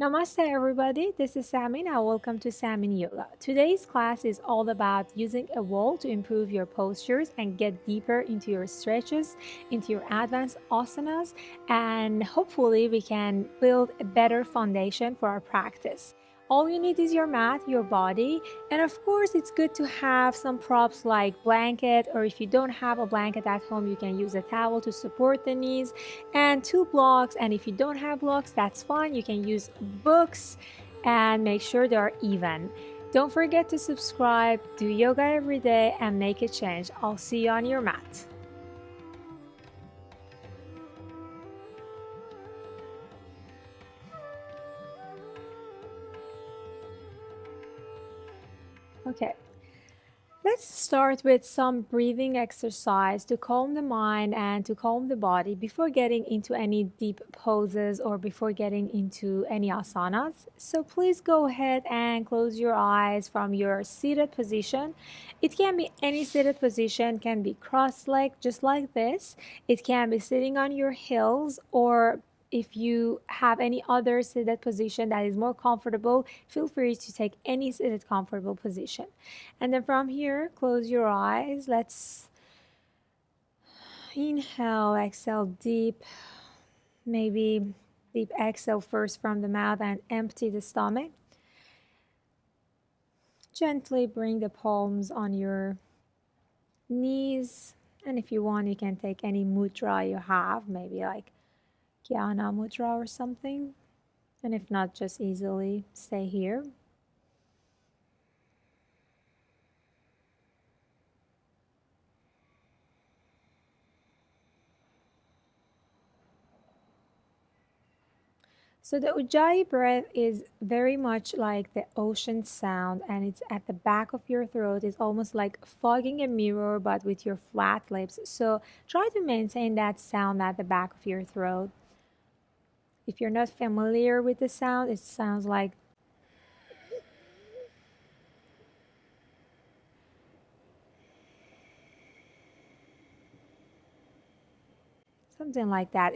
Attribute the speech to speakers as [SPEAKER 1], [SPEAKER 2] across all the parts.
[SPEAKER 1] Namaste everybody, this is Samin and welcome to Samin Yoga. Today's class is all about using a wall to improve your postures and get deeper into your stretches, into your advanced asanas, and hopefully we can build a better foundation for our practice. All you need is your mat, your body, and of course it's good to have some props like blanket, or if you don't have a blanket at home, you can use a towel to support the knees, and two blocks. And if you don't have blocks, that's fine. You can use books and make sure they are even. Don't forget to subscribe, do yoga every day, and make a change. I'll see you on your mat. Okay, let's start with some breathing exercise to calm the mind and to calm the body before getting into any deep poses or before getting into any asanas. So please go ahead and close your eyes from your seated position. It can be any seated position, can be cross-legged just like this. It can be sitting on your heels, or if you have any other seated position that is more comfortable, feel free to take any seated comfortable position. And then from here, close your eyes. Let's inhale, exhale deep. Maybe deep exhale first from the mouth and empty the stomach. Gently bring the palms on your knees. And if you want, you can take any mudra you have, maybe like Jnana Mudra or something, and if not, just easily stay here. So the Ujjayi breath is very much like the ocean sound, and it's at the back of your throat. It's almost like fogging a mirror, but with your flat lips. So try to maintain that sound at the back of your throat. If you're not familiar with the sound, it sounds like something like that.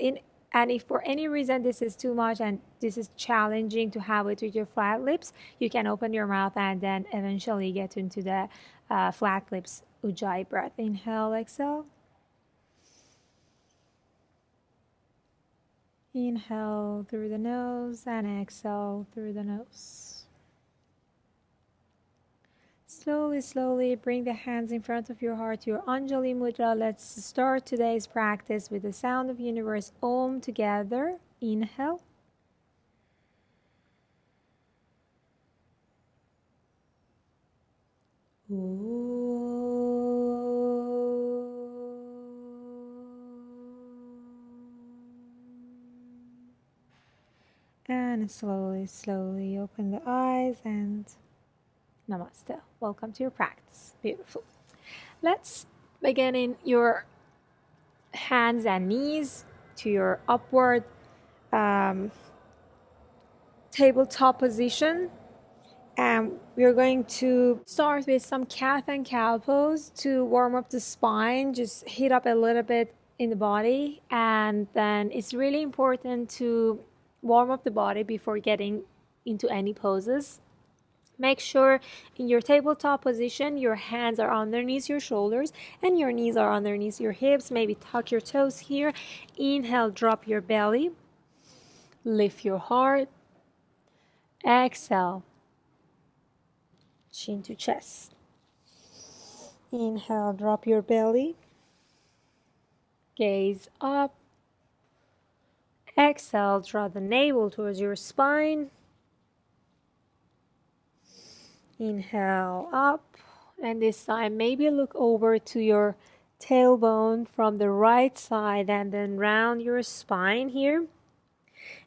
[SPEAKER 1] And if for any reason this is too much and this is challenging to have it with your flat lips, you can open your mouth and then eventually get into the flat lips Ujjayi breath. Inhale, exhale. Inhale through the nose and exhale through the nose. Slowly, slowly bring the hands in front of your heart, your Anjali Mudra. Let's start today's practice with the sound of universe Om together. Inhale. And slowly, slowly open the eyes and Namaste. Welcome to your practice. Beautiful. Let's begin in your hands and knees to your upward tabletop position. And we're going to start with some cat and cow pose to warm up the spine, just heat up a little bit in the body. And then it's really important to warm up the body before getting into any poses. Make sure in your tabletop position, your hands are underneath your shoulders and your knees are underneath your hips. Maybe tuck your toes here. Inhale, drop your belly. Lift your heart. Exhale, chin to chest. Inhale, drop your belly. Gaze up. Exhale, draw the navel towards your spine. Inhale up, and this time maybe look over to your tailbone from the right side and then round your spine here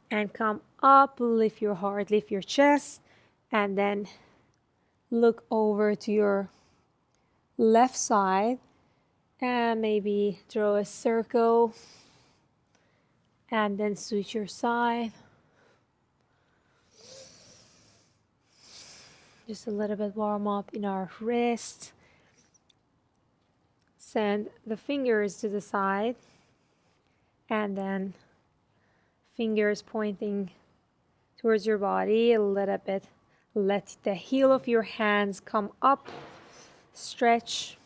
[SPEAKER 1] and come up, lift your heart, lift your chest, and then look over to your left side and maybe draw a circle and then switch your side. Just a little bit warm up in our wrist. Send the fingers to the side and then fingers pointing towards your body a little bit. Let the heel of your hands come up. Stretch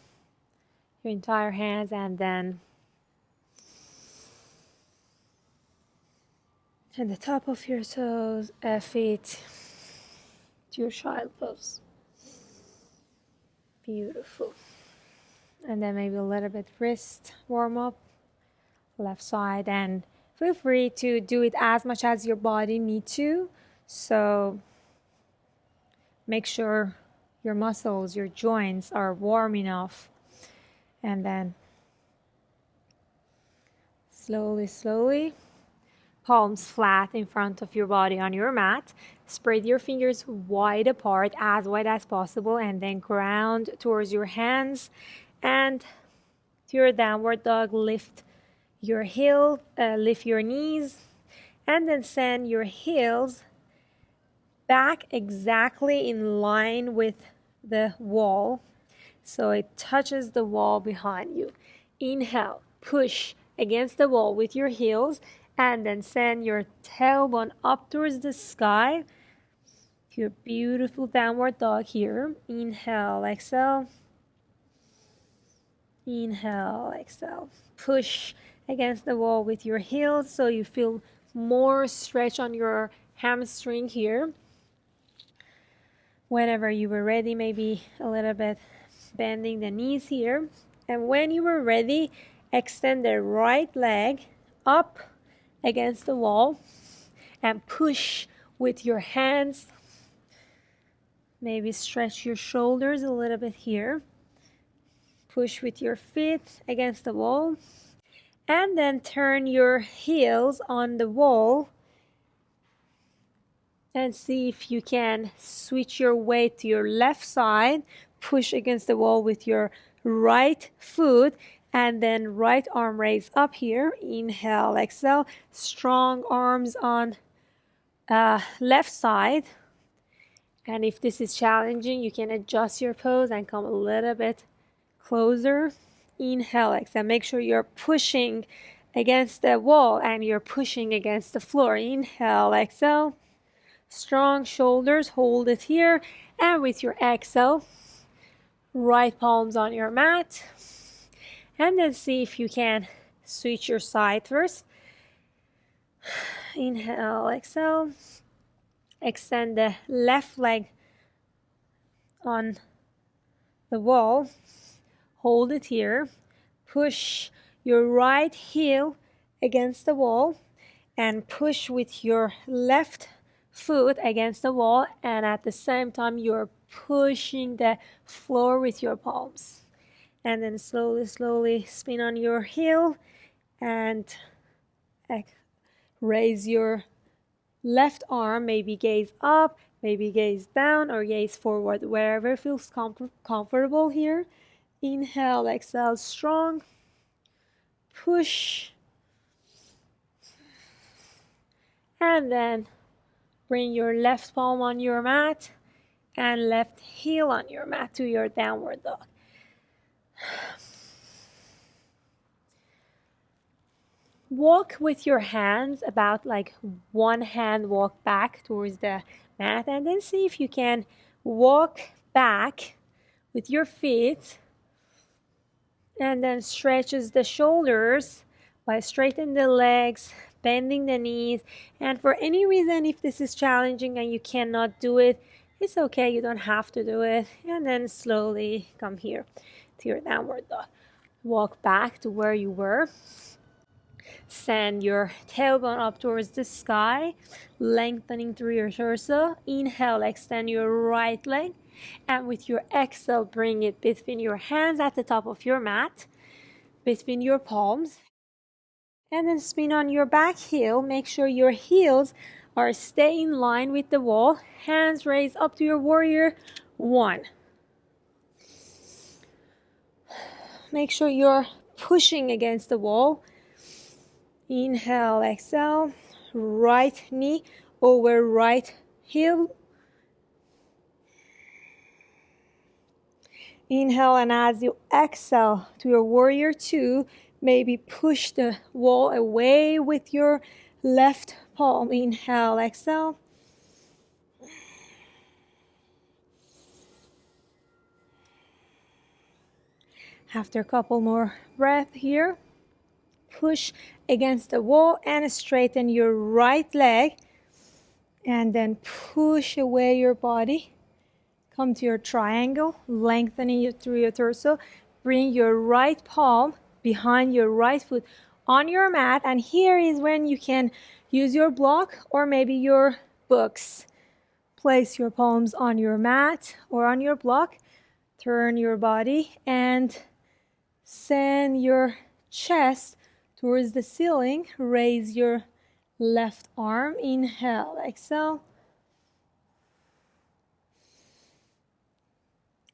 [SPEAKER 1] your entire hands and then and the top of your toes, feet to your child pose. Beautiful. And then maybe a little bit wrist warm up, left side, and feel free to do it as much as your body needs to. So make sure your muscles, your joints are warm enough. And then slowly, palms flat in front of your body on your mat. Spread your fingers wide apart, as wide as possible, and then ground towards your hands. And to your downward dog, lift your heel, lift your knees, and then send your heels back exactly in line with the wall, so it touches the wall behind you. Inhale, push against the wall with your heels, and then send your tailbone up towards the sky. Your beautiful downward dog here. Inhale, exhale. Inhale, exhale. Push against the wall with your heels so you feel more stretch on your hamstring here. Whenever you were ready, maybe a little bit bending the knees here. And when you were ready, extend the right leg up against the wall and push with your hands. Maybe stretch your shoulders a little bit here. Push with your feet against the wall. And then turn your heels on the wall and see if you can switch your weight to your left side. Push against the wall with your right foot, and then right arm raise up here. Inhale, exhale. Strong arms on left side. And if this is challenging, you can adjust your pose and come a little bit closer. Inhale, exhale. Make sure you're pushing against the wall and you're pushing against the floor. Inhale, exhale. Strong shoulders, hold it here. And with your exhale, right palms on your mat. And then see if you can switch your side first. Inhale, exhale. Extend the left leg on the wall. Hold it here. Push your right heel against the wall and push with your left foot against the wall, and at the same time you're pushing the floor with your palms. And then slowly spin on your heel and raise your left arm, maybe gaze up, maybe gaze down, or gaze forward, wherever feels comfortable here. Inhale, exhale, strong. Push. And then bring your left palm on your mat and left heel on your mat to your downward dog. Walk with your hands about like one hand walk back towards the mat, and then see if you can walk back with your feet, and then stretches the shoulders by straightening the legs, bending the knees. And for any reason, if this is challenging and you cannot do it, it's okay, you don't have to do it. And then slowly come here to your downward dog. Walk back to where you were. Send your tailbone up towards the sky, lengthening through your torso. Inhale, extend your right leg. And with your exhale, bring it between your hands at the top of your mat, between your palms. And then spin on your back heel. Make sure your heels are stay in line with the wall. Hands raised up to your warrior one. Make sure you're pushing against the wall. Inhale, exhale. Right knee over right heel. Inhale, and as you exhale to your warrior two, maybe push the wall away with your left palm. Inhale, exhale. After a couple more breaths here, push against the wall and straighten your right leg, and then push away your body. Come to your triangle, lengthening it through your torso. Bring your right palm behind your right foot on your mat, and here is when you can use your block or maybe your books. Place your palms on your mat or on your block. Turn your body and send your chest towards the ceiling. Raise your left arm. Inhale, exhale.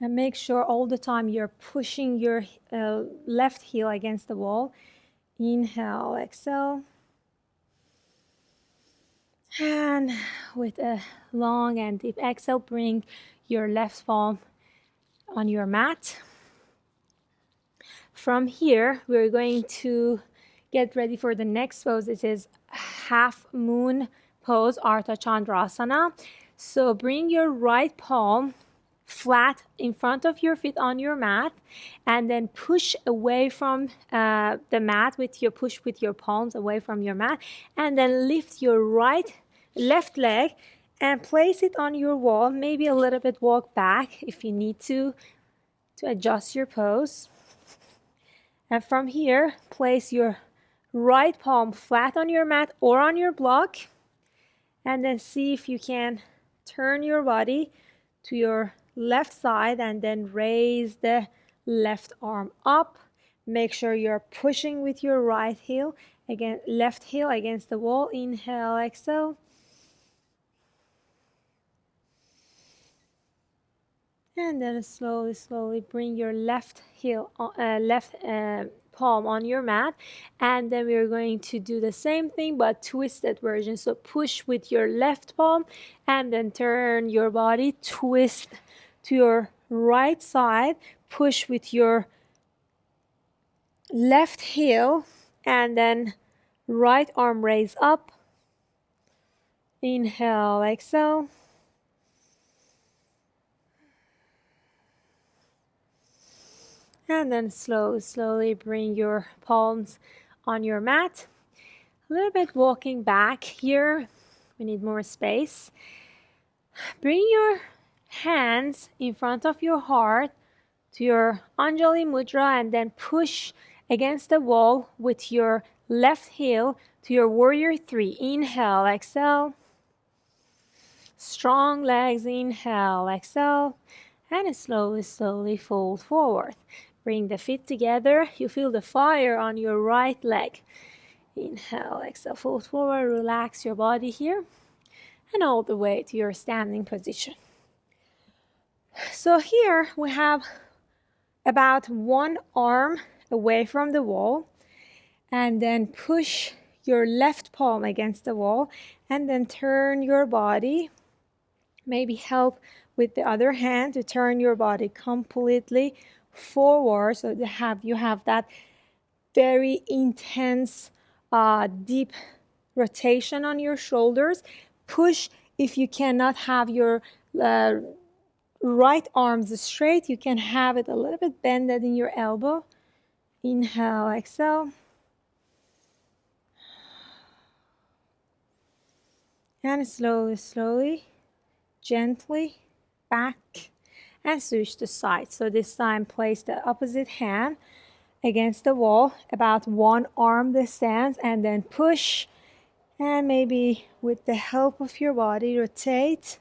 [SPEAKER 1] And make sure all the time you're pushing your left heel against the wall. Inhale, exhale. And with a long and deep exhale, bring your left palm on your mat. From here, we're going to get ready for the next pose. This is half moon pose, Ardha Chandrasana. So bring your right palm flat in front of your feet on your mat, and then push away from the mat with your push with your palms away from your mat, and then lift your left leg and place it on your wall. Maybe a little bit walk back if you need to adjust your pose. And from here, place your right palm flat on your mat or on your block, and then see if you can turn your body to your left side and then raise the left arm up. Make sure you're pushing with your right heel left heel against the wall. Inhale, exhale. And then slowly bring your left palm on your mat, and then we're going to do the same thing but twisted version. So push with your left palm and then turn your body, twist to your right side, push with your left heel, and then right arm raise up. Inhale, exhale. And then slowly bring your palms on your mat. A little bit walking back here. We need more space. Bring your hands in front of your heart to your Anjali Mudra, and then push against the wall with your left heel to your Warrior 3. Inhale, exhale. Strong legs. Inhale, exhale. And slowly fold forward. Bring the feet together. You feel the fire on your right leg. Inhale, exhale, fold forward. Relax your body here. And all the way to your standing position. So here we have about one arm away from the wall. And then push your left palm against the wall. And then turn your body. Maybe help with the other hand to turn your body completely forward, so you have that very intense deep rotation on your shoulders. Push. If you cannot have your right arms straight, you can have it a little bit bended in your elbow. Inhale, exhale. And slowly, gently back and switch to side. So this time place the opposite hand against the wall, about one arm distance, and then push, and maybe with the help of your body rotate.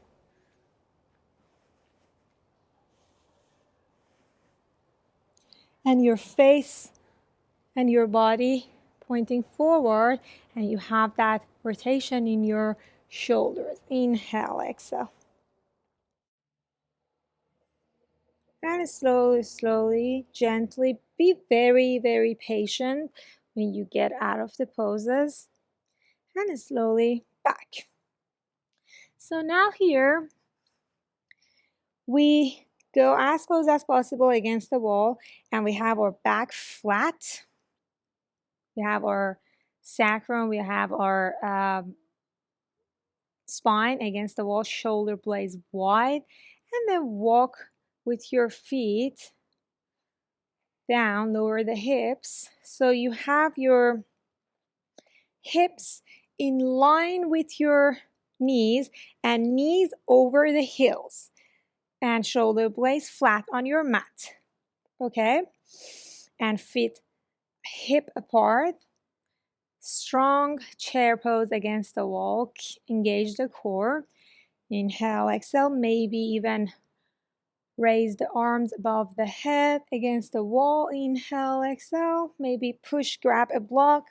[SPEAKER 1] And your face and your body pointing forward, and you have that rotation in your shoulders. Inhale, exhale. And slowly, gently, be very patient when you get out of the poses. And slowly back. So now here, we go as close as possible against the wall, and we have our back flat. We have our sacrum, we have our spine against the wall, shoulder blades wide, and then walk with your feet down, lower the hips. So you have your hips in line with your knees and knees over the heels and shoulder blades flat on your mat. Okay? And feet hip apart. Strong chair pose against the wall. Engage the core. Inhale, exhale, maybe even raise the arms above the head against the wall. Inhale, exhale, maybe push, grab a block.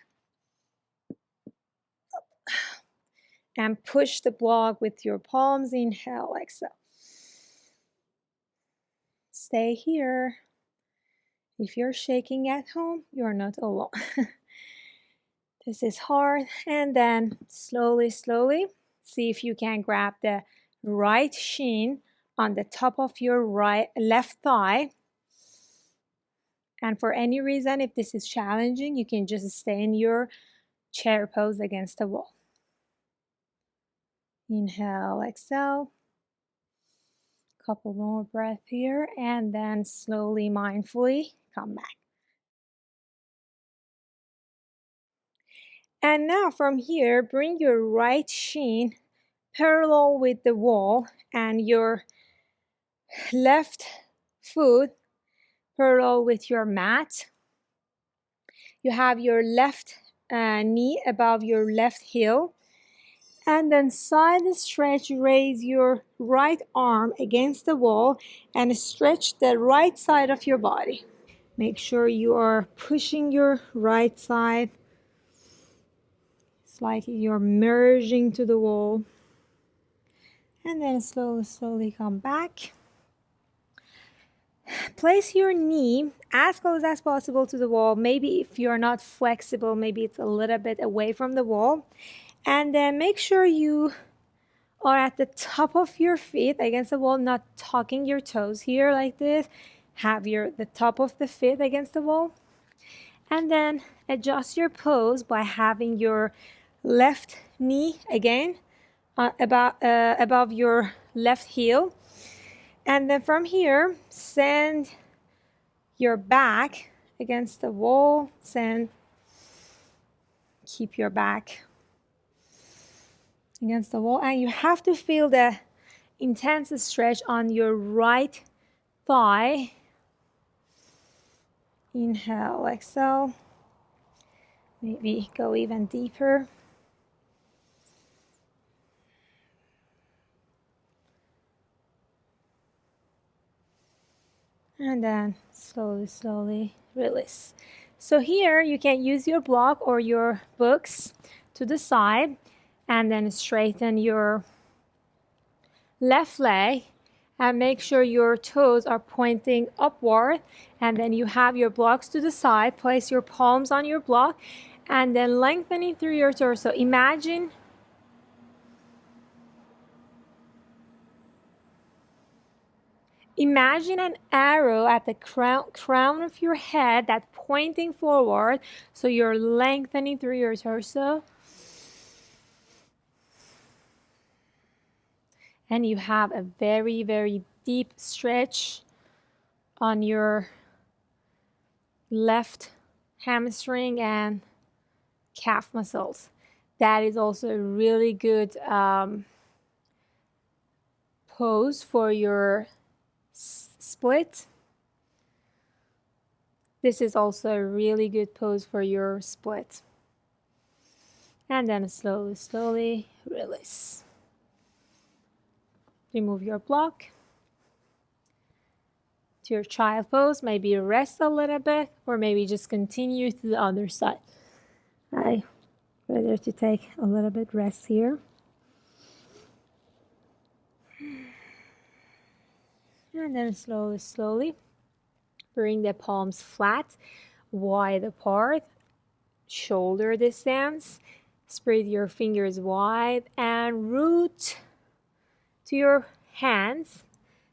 [SPEAKER 1] And push the block with your palms. Inhale, exhale. Stay here. If you're shaking at home, you're not alone. This is hard. And then slowly, slowly, see if you can grab the right shin on the top of your left thigh. And for any reason, if this is challenging, you can just stay in your chair pose against the wall. Inhale, exhale. Couple more breath here, and then slowly, mindfully come back. And now from here, bring your right shin parallel with the wall and your left foot parallel with your mat. You have your left knee above your left heel. And then side stretch, raise your right arm against the wall and stretch the right side of your body. Make sure you are pushing your right side. It's like you're merging to the wall. And then slowly, slowly come back. Place your knee as close as possible to the wall. Maybe if you're not flexible, maybe it's a little bit away from the wall. And then make sure you are at the top of your feet against the wall, not tucking your toes here like this. Have the top of the feet against the wall. And then adjust your pose by having your left knee again above your left heel. And then from here, send your back against the wall. Keep your back against the wall. And you have to feel the intense stretch on your right thigh. Inhale, exhale. Maybe go even deeper. And then slowly, slowly release. So here you can use your block or your books to the side and then straighten your left leg and make sure your toes are pointing upward. And then you have your blocks to the side. Place your palms on your block and then lengthening through your torso. Imagine an arrow at the crown of your head that's pointing forward, so you're lengthening through your torso. And you have a very, very deep stretch on your left hamstring and calf muscles. That is also a really good pose for your split. This is also a really good pose for your split. And then slowly, slowly release. Remove your block to your child pose. Maybe rest a little bit or maybe just continue to the other side. I rather to take a little bit rest here. And then slowly, slowly bring the palms flat, wide apart, shoulder distance. Spread your fingers wide and root to your hands.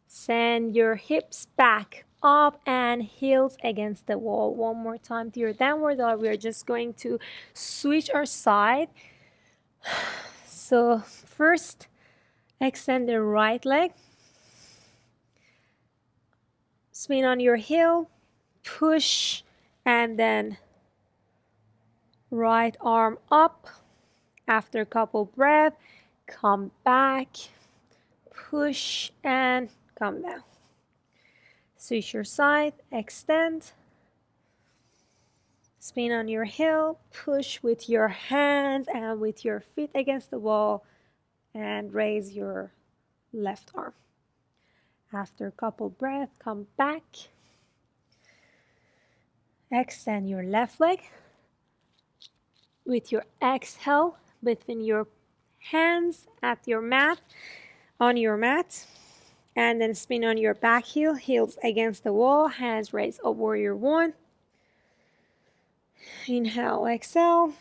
[SPEAKER 1] Send your hips back up and heels against the wall. One more time to your downward dog. We are just going to switch our side. So first, extend the right leg. Spin on your heel, push, and then right arm up. After a couple breaths, come back, push, and come down. Switch your side, extend, spin on your heel, push with your hands and with your feet against the wall, and raise your left arm. After a couple breaths, come back, extend your left leg. With your exhale, between your hands at your mat, on your mat, and then spin on your back heel, heels against the wall, hands raised up, warrior one. Inhale, exhale.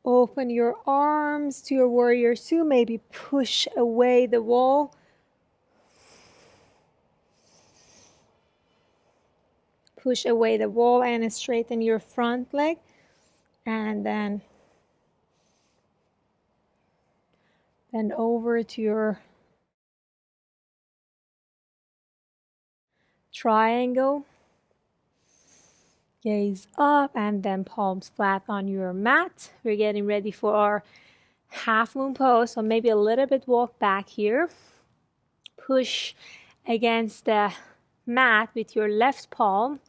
[SPEAKER 1] Open your arms to your warrior two, maybe push away the wall. Push away the wall and straighten your front leg. And then bend over to your triangle. Gaze up and then palms flat on your mat. We're getting ready for our half moon pose. So maybe a little bit walk back here. Push against the mat with your left palm.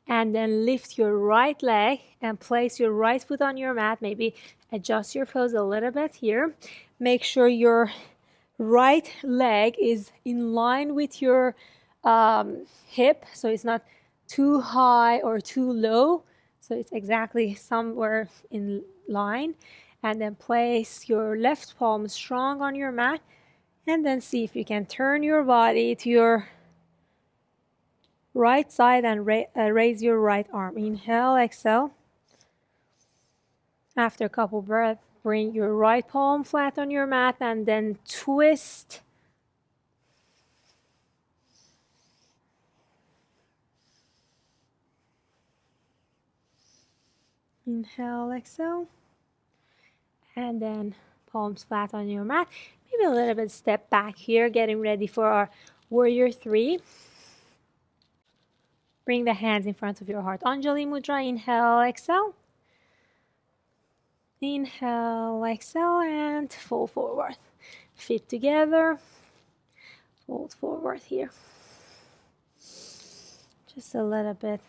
[SPEAKER 1] And then lift your right leg and place your right foot on your mat. Maybe adjust your pose a little bit here. Make sure your right leg is in line with your hip, so it's not too high or too low. So it's exactly somewhere in line. And then place your left palm strong on your mat. And then see if you can turn your body to your right side and raise your right arm. Inhale, exhale. After a couple breaths, bring your right palm flat on your mat and then twist. Inhale, exhale. And then palms flat on your mat. Maybe a little bit step back here, getting ready for our warrior three. Bring the hands in front of your heart. Anjali Mudra. Inhale, exhale. Inhale, exhale, and fold forward. Feet together. Fold forward here. Just a little bit.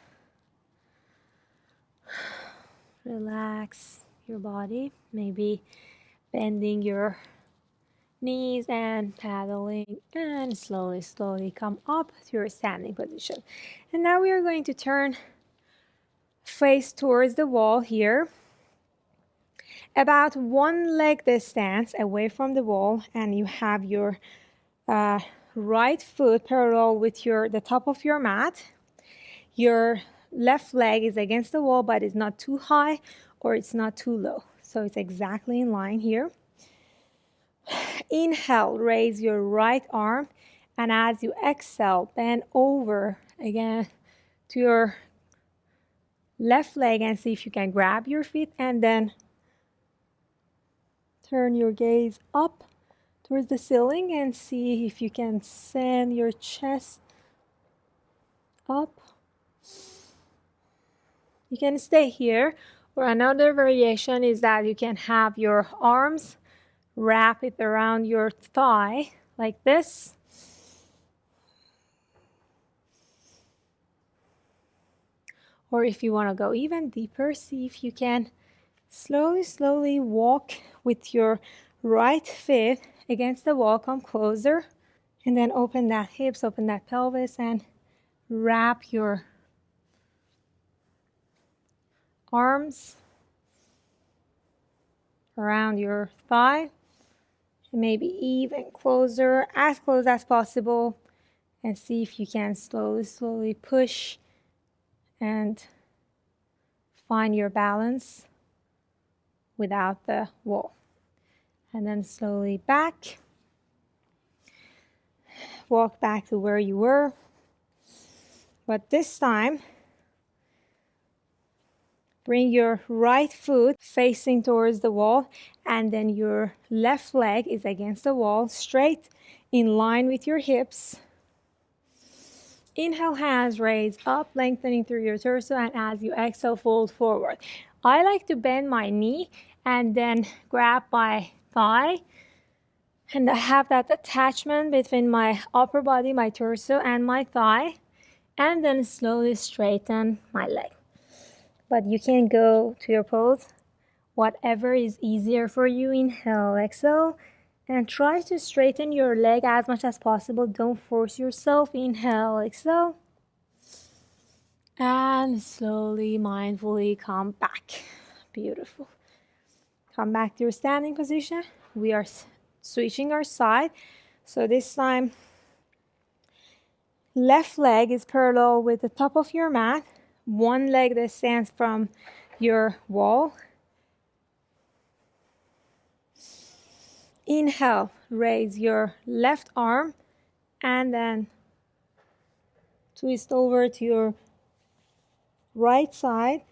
[SPEAKER 1] Relax your body. Maybe bending your knees and paddling, and slowly come up to your standing position. And now we are going to turn face towards the wall here, about one leg distance away from the wall, and you have your right foot parallel with the top of your mat. Your left leg is against the wall, but it's not too high or it's not too low, so it's exactly in line here. Inhale, raise your right arm, and as you exhale, bend over again to your left leg and see if you can grab your feet, and then turn your gaze up towards the ceiling and see if you can send your chest up. You can stay here, or another variation is that you can have your arms wrap it around your thigh like this. Or if you want to go even deeper, see if you can slowly walk with your right foot against the wall, come closer, and then open that hips, open that pelvis, and wrap your arms around your thigh. Maybe even closer, as close as possible, and see if you can slowly push and find your balance without the wall. And then slowly back. Walk back to where you were. But this time, bring your right foot facing towards the wall, and then your left leg is against the wall, straight in line with your hips. Inhale, hands raise up, lengthening through your torso, and as you exhale, fold forward. I like to bend my knee and then grab my thigh, and I have that attachment between my upper body, my torso, and my thigh, and then slowly straighten my leg. But you can go to your pose, whatever is easier for you. Inhale, exhale, and try to straighten your leg as much as possible. Don't force yourself. Inhale, exhale, and slowly, mindfully come back. Beautiful. Come back to your standing position. We are switching our side. So this time, left leg is parallel with the top of your mat. One leg that stands from your wall. Inhale, raise your left arm and then twist over to your right side.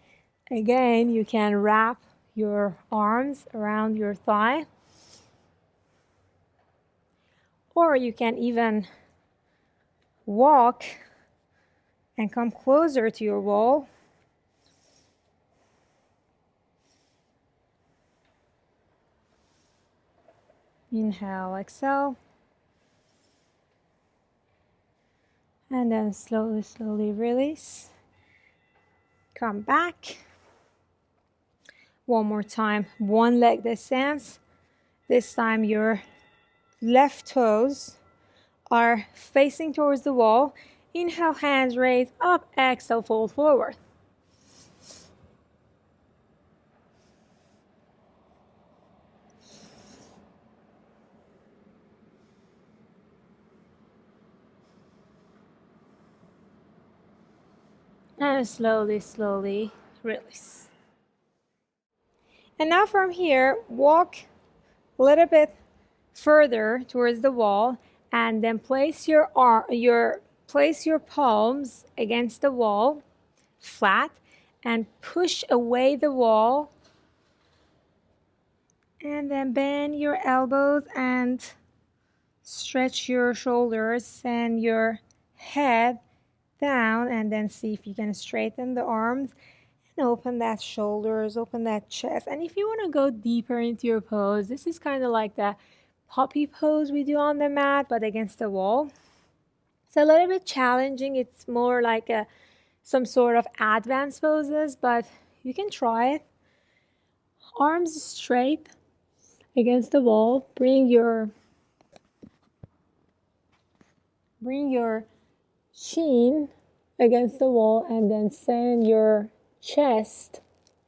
[SPEAKER 1] Again, you can wrap your arms around your thigh, or you can even walk and come closer to your wall. Inhale, exhale. And then slowly, slowly release. Come back. One more time. One leg that stands. This time your left toes are facing towards the wall. Inhale, hands raise up. Exhale, fold forward. And slowly, slowly release. And now from here, walk a little bit further towards the wall, and then place your palms against the wall, flat, and push away the wall. And then bend your elbows and stretch your shoulders, send your head down, and then see if you can straighten the arms and open that shoulders, open that chest. And if you want to go deeper into your pose, this is kind of like the puppy pose we do on the mat, but against the wall. It's a little bit challenging. It's more like some sort of advanced poses, but you can try it. Arms straight against the wall. Bring your chin against the wall, and then send your chest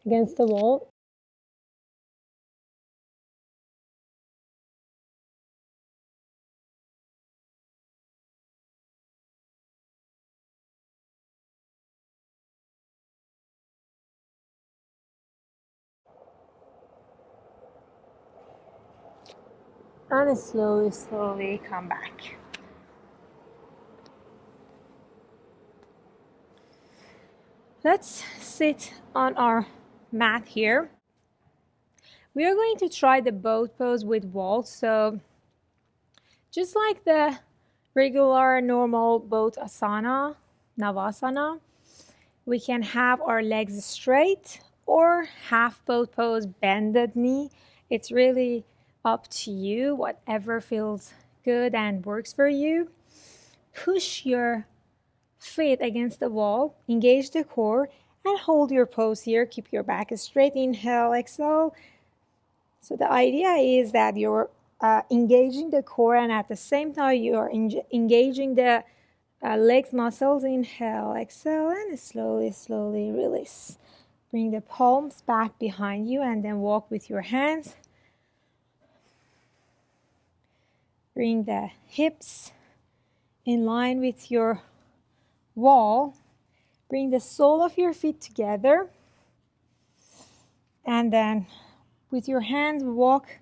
[SPEAKER 1] against the wall. And slowly, slowly come back. Let's sit on our mat here. We are going to try the boat pose with wall. So just like the regular normal boat asana, navasana, we can have our legs straight or half boat pose, bended knee. It's really up to you, whatever feels good and works for you. Push your feet against the wall, engage the core, and hold your pose here. Keep your back straight. Inhale, exhale. So the idea is that you're engaging the core, and at the same time you're engaging the legs muscles. Inhale, exhale, and slowly, slowly release. Bring the palms back behind you, and then walk with your hands. Bring the hips in line with your wall. Bring the sole of your feet together, and then with your hands walk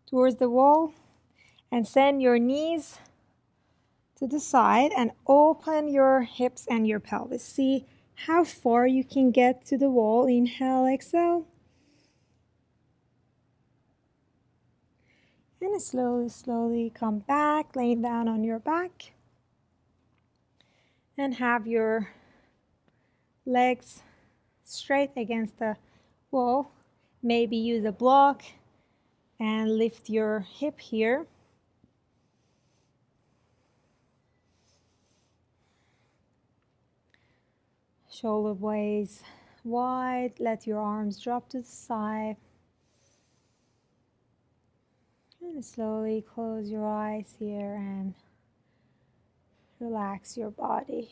[SPEAKER 1] towards the wall and send your knees to the side and open your hips and your pelvis. See how far you can get to the wall. Inhale, exhale. And slowly, slowly come back, laying down on your back. And have your legs straight against the wall. Maybe use a block and lift your hip here. Shoulder blades wide. Let your arms drop to the side. And slowly close your eyes here and relax your body.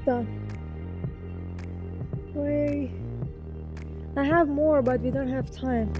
[SPEAKER 1] Done. Wait. I have more, but we don't have time.